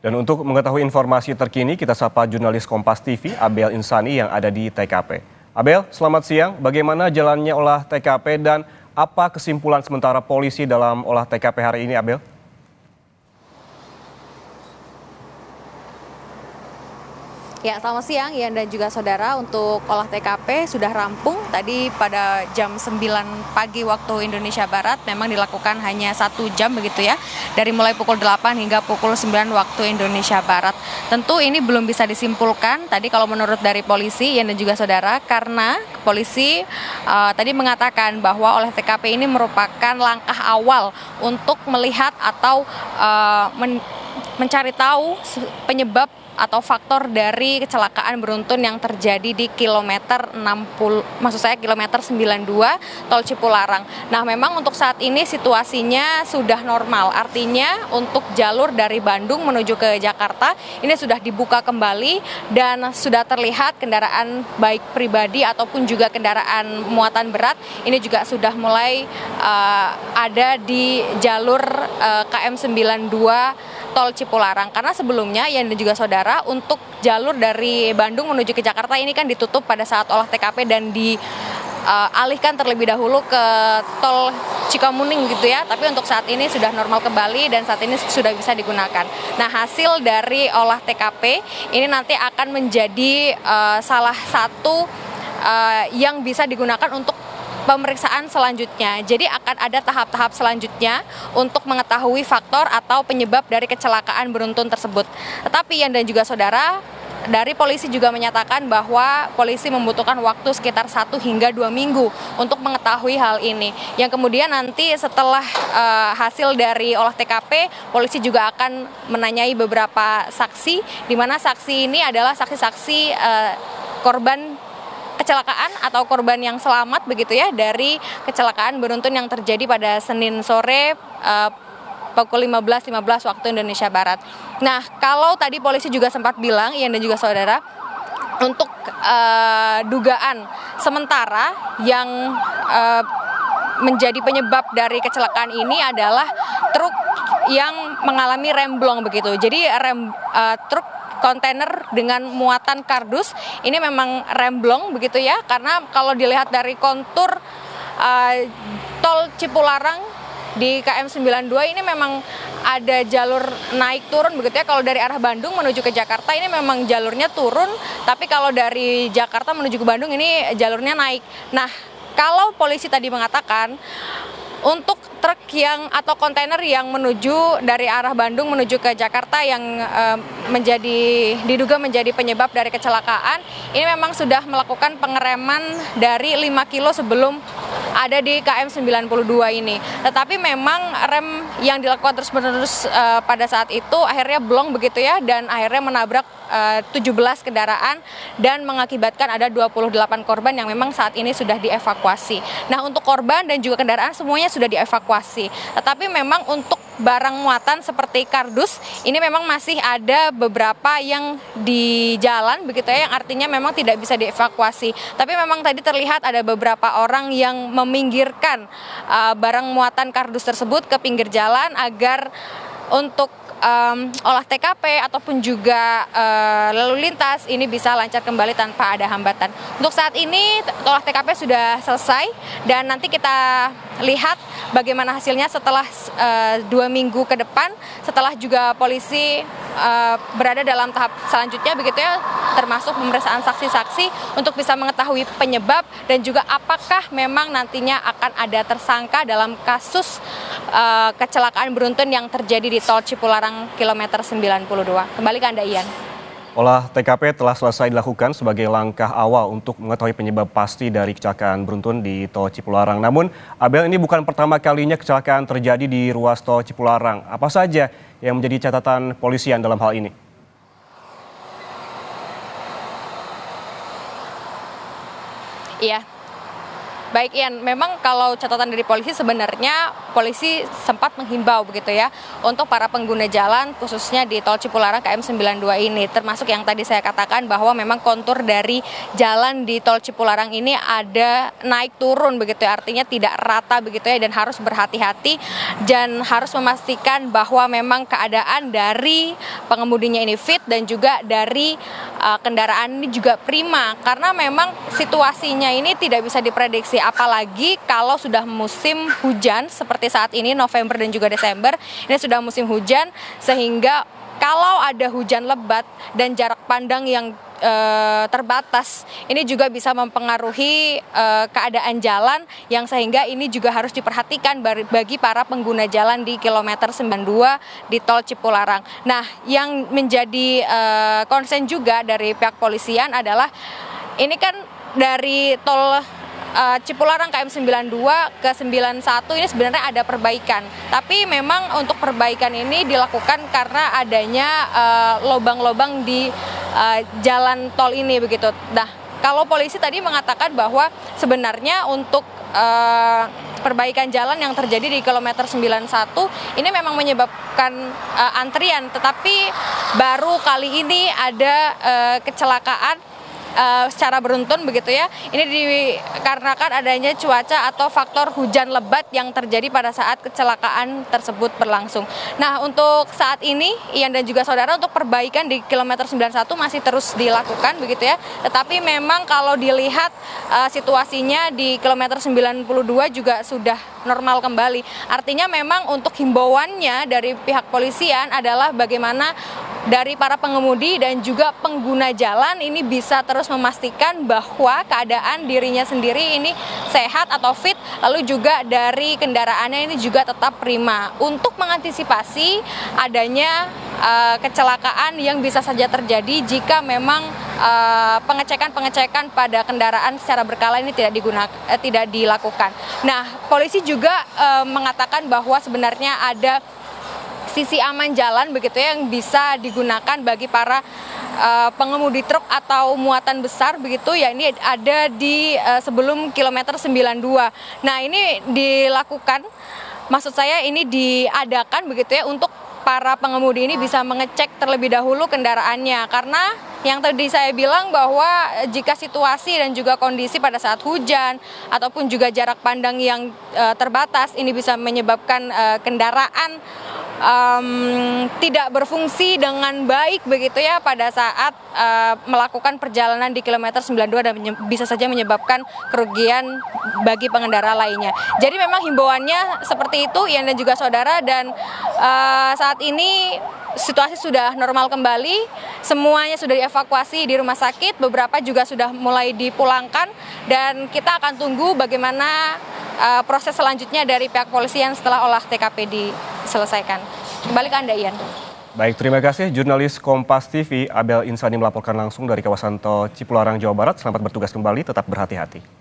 Dan untuk mengetahui informasi terkini, kita sapa jurnalis Kompas TV, Abel Insani yang ada di TKP. Abel, selamat siang. Bagaimana jalannya olah TKP dan apa kesimpulan sementara polisi dalam olah TKP hari ini, Abel? Ya, selamat siang Ian dan juga saudara. Untuk olah TKP sudah rampung tadi pada jam 9 pagi waktu Indonesia Barat. Memang dilakukan hanya 1 jam begitu ya, dari mulai pukul 8 hingga pukul 9 waktu Indonesia Barat. Tentu ini belum bisa disimpulkan tadi kalau menurut dari polisi Ian dan juga saudara, karena polisi tadi mengatakan bahwa olah TKP ini merupakan langkah awal untuk melihat atau mencari tahu penyebab atau faktor dari kecelakaan beruntun yang terjadi di kilometer 60, maksud saya kilometer 92 Tol Cipularang. Nah, memang untuk saat ini situasinya sudah normal. Artinya untuk jalur dari Bandung menuju ke Jakarta ini sudah dibuka kembali dan sudah terlihat kendaraan baik pribadi ataupun juga kendaraan muatan berat ini juga sudah mulai ada di jalur KM 92 Tol Cipularang, karena sebelumnya Ian dan juga saudara untuk jalur dari Bandung menuju ke Jakarta ini kan ditutup pada saat olah TKP dan dialihkan terlebih dahulu ke Tol Cikamuning gitu ya. Tapi untuk saat ini sudah normal kembali dan saat ini sudah bisa digunakan. Nah, hasil dari olah TKP ini nanti akan menjadi salah satu yang bisa digunakan untuk pemeriksaan selanjutnya. Jadi akan ada tahap-tahap selanjutnya untuk mengetahui faktor atau penyebab dari kecelakaan beruntun tersebut. Tetapi Ian dan juga saudara, dari polisi juga menyatakan bahwa polisi membutuhkan waktu sekitar 1 hingga 2 minggu untuk mengetahui hal ini. Yang kemudian nanti setelah hasil dari olah TKP, polisi juga akan menanyai beberapa saksi, di mana saksi ini adalah saksi-saksi korban kecelakaan atau korban yang selamat begitu ya dari kecelakaan beruntun yang terjadi pada Senin sore pukul 15.15 waktu Indonesia Barat. Nah, kalau tadi polisi juga sempat bilang, Ian dan juga saudara, untuk dugaan sementara yang menjadi penyebab dari kecelakaan ini adalah truk yang mengalami remblong begitu. Jadi truk kontainer dengan muatan kardus ini memang remblong begitu ya, karena kalau dilihat dari kontur Tol Cipularang di KM 92 ini memang ada jalur naik turun begitu ya. Kalau dari arah Bandung menuju ke Jakarta ini memang jalurnya turun, tapi kalau dari Jakarta menuju ke Bandung ini jalurnya naik. Nah, kalau polisi tadi mengatakan untuk truk yang atau kontainer yang menuju dari arah Bandung menuju ke Jakarta yang diduga menjadi penyebab dari kecelakaan, ini memang sudah melakukan pengereman dari 5 kilo sebelum ada di KM 92 ini. Tetapi memang rem yang dilakukan terus-menerus pada saat itu akhirnya blong begitu ya, dan akhirnya menabrak 17 kendaraan dan mengakibatkan ada 28 korban yang memang saat ini sudah dievakuasi. Nah, untuk korban dan juga kendaraan semuanya sudah dievakuasi. Tetapi memang untuk barang muatan seperti kardus ini memang masih ada beberapa yang di jalan begitu ya, yang artinya memang tidak bisa dievakuasi. Tapi memang tadi terlihat ada beberapa orang yang meminggirkan barang muatan kardus tersebut ke pinggir jalan agar untuk olah TKP ataupun juga lalu lintas ini bisa lancar kembali tanpa ada hambatan. Untuk saat ini olah TKP sudah selesai dan nanti kita lihat bagaimana hasilnya setelah 2 minggu ke depan, setelah juga polisi berada dalam tahap selanjutnya begitu ya, termasuk pemeriksaan saksi-saksi untuk bisa mengetahui penyebab dan juga apakah memang nantinya akan ada tersangka dalam kasus kecelakaan beruntun yang terjadi di Tol Cipularang kilometer 92. Kembali ke Anda, Ian. Olah TKP telah selesai dilakukan sebagai langkah awal untuk mengetahui penyebab pasti dari kecelakaan beruntun di Tol Cipularang. Namun, Abel, ini bukan pertama kalinya kecelakaan terjadi di ruas Tol Cipularang. Apa saja yang menjadi catatan polisian dalam hal ini? Iya. Baik Ian, memang kalau catatan dari polisi sebenarnya polisi sempat menghimbau begitu ya untuk para pengguna jalan khususnya di tol Cipularang KM 92 ini, termasuk yang tadi saya katakan bahwa memang kontur dari jalan di tol Cipularang ini ada naik turun begitu ya, artinya tidak rata begitu ya, dan harus berhati-hati dan harus memastikan bahwa memang keadaan dari pengemudinya ini fit dan juga dari kendaraan ini juga prima, karena memang situasinya ini tidak bisa diprediksi, apalagi kalau sudah musim hujan seperti saat ini November dan juga Desember, ini sudah musim hujan, sehingga kalau ada hujan lebat dan jarak pandang yang terbatas, ini juga bisa mempengaruhi keadaan jalan yang sehingga ini juga harus diperhatikan bagi para pengguna jalan di kilometer 92 di tol Cipularang. Nah, yang menjadi concern juga dari pihak polisian adalah ini kan dari tol Cipularang KM 92 ke 91 ini sebenarnya ada perbaikan, tapi memang untuk perbaikan ini dilakukan karena adanya lubang-lubang di jalan tol ini begitu. Nah, kalau polisi tadi mengatakan bahwa sebenarnya untuk perbaikan jalan yang terjadi di kilometer 91 ini memang menyebabkan antrian, tetapi baru kali ini ada kecelakaan secara beruntun begitu ya. Ini dikarenakan adanya cuaca atau faktor hujan lebat yang terjadi pada saat kecelakaan tersebut berlangsung. Nah, untuk saat ini Ian dan juga saudara, untuk perbaikan di kilometer 91 masih terus dilakukan begitu ya. Tetapi memang kalau dilihat situasinya di kilometer 92 juga sudah normal kembali. Artinya memang untuk himbauannya dari pihak polisian adalah bagaimana dari para pengemudi dan juga pengguna jalan ini bisa terus memastikan bahwa keadaan dirinya sendiri ini sehat atau fit, lalu juga dari kendaraannya ini juga tetap prima, untuk mengantisipasi adanya kecelakaan yang bisa saja terjadi jika memang pengecekan pada kendaraan secara berkala ini tidak dilakukan. Nah, polisi juga mengatakan bahwa sebenarnya ada sisi aman jalan begitu ya yang bisa digunakan bagi para pengemudi truk atau muatan besar begitu ya, ini ada di sebelum kilometer 92. Nah, ini dilakukan, maksud saya ini diadakan begitu ya untuk para pengemudi ini bisa mengecek terlebih dahulu kendaraannya, karena yang tadi saya bilang bahwa jika situasi dan juga kondisi pada saat hujan ataupun juga jarak pandang yang terbatas ini bisa menyebabkan kendaraan tidak berfungsi dengan baik begitu ya pada saat melakukan perjalanan di kilometer 92 dan bisa saja menyebabkan kerugian bagi pengendara lainnya. Jadi memang himbauannya seperti itu Ian dan juga saudara, dan saat ini situasi sudah normal kembali, semuanya sudah dievakuasi di rumah sakit, beberapa juga sudah mulai dipulangkan, dan kita akan tunggu bagaimana proses selanjutnya dari pihak polisian setelah olah TKP diselesaikan. Kembali ke Anda, Ian. Baik, terima kasih jurnalis Kompas TV Abel Insani melaporkan langsung dari kawasan tol Cipularang, Jawa Barat. Selamat bertugas kembali, tetap berhati-hati.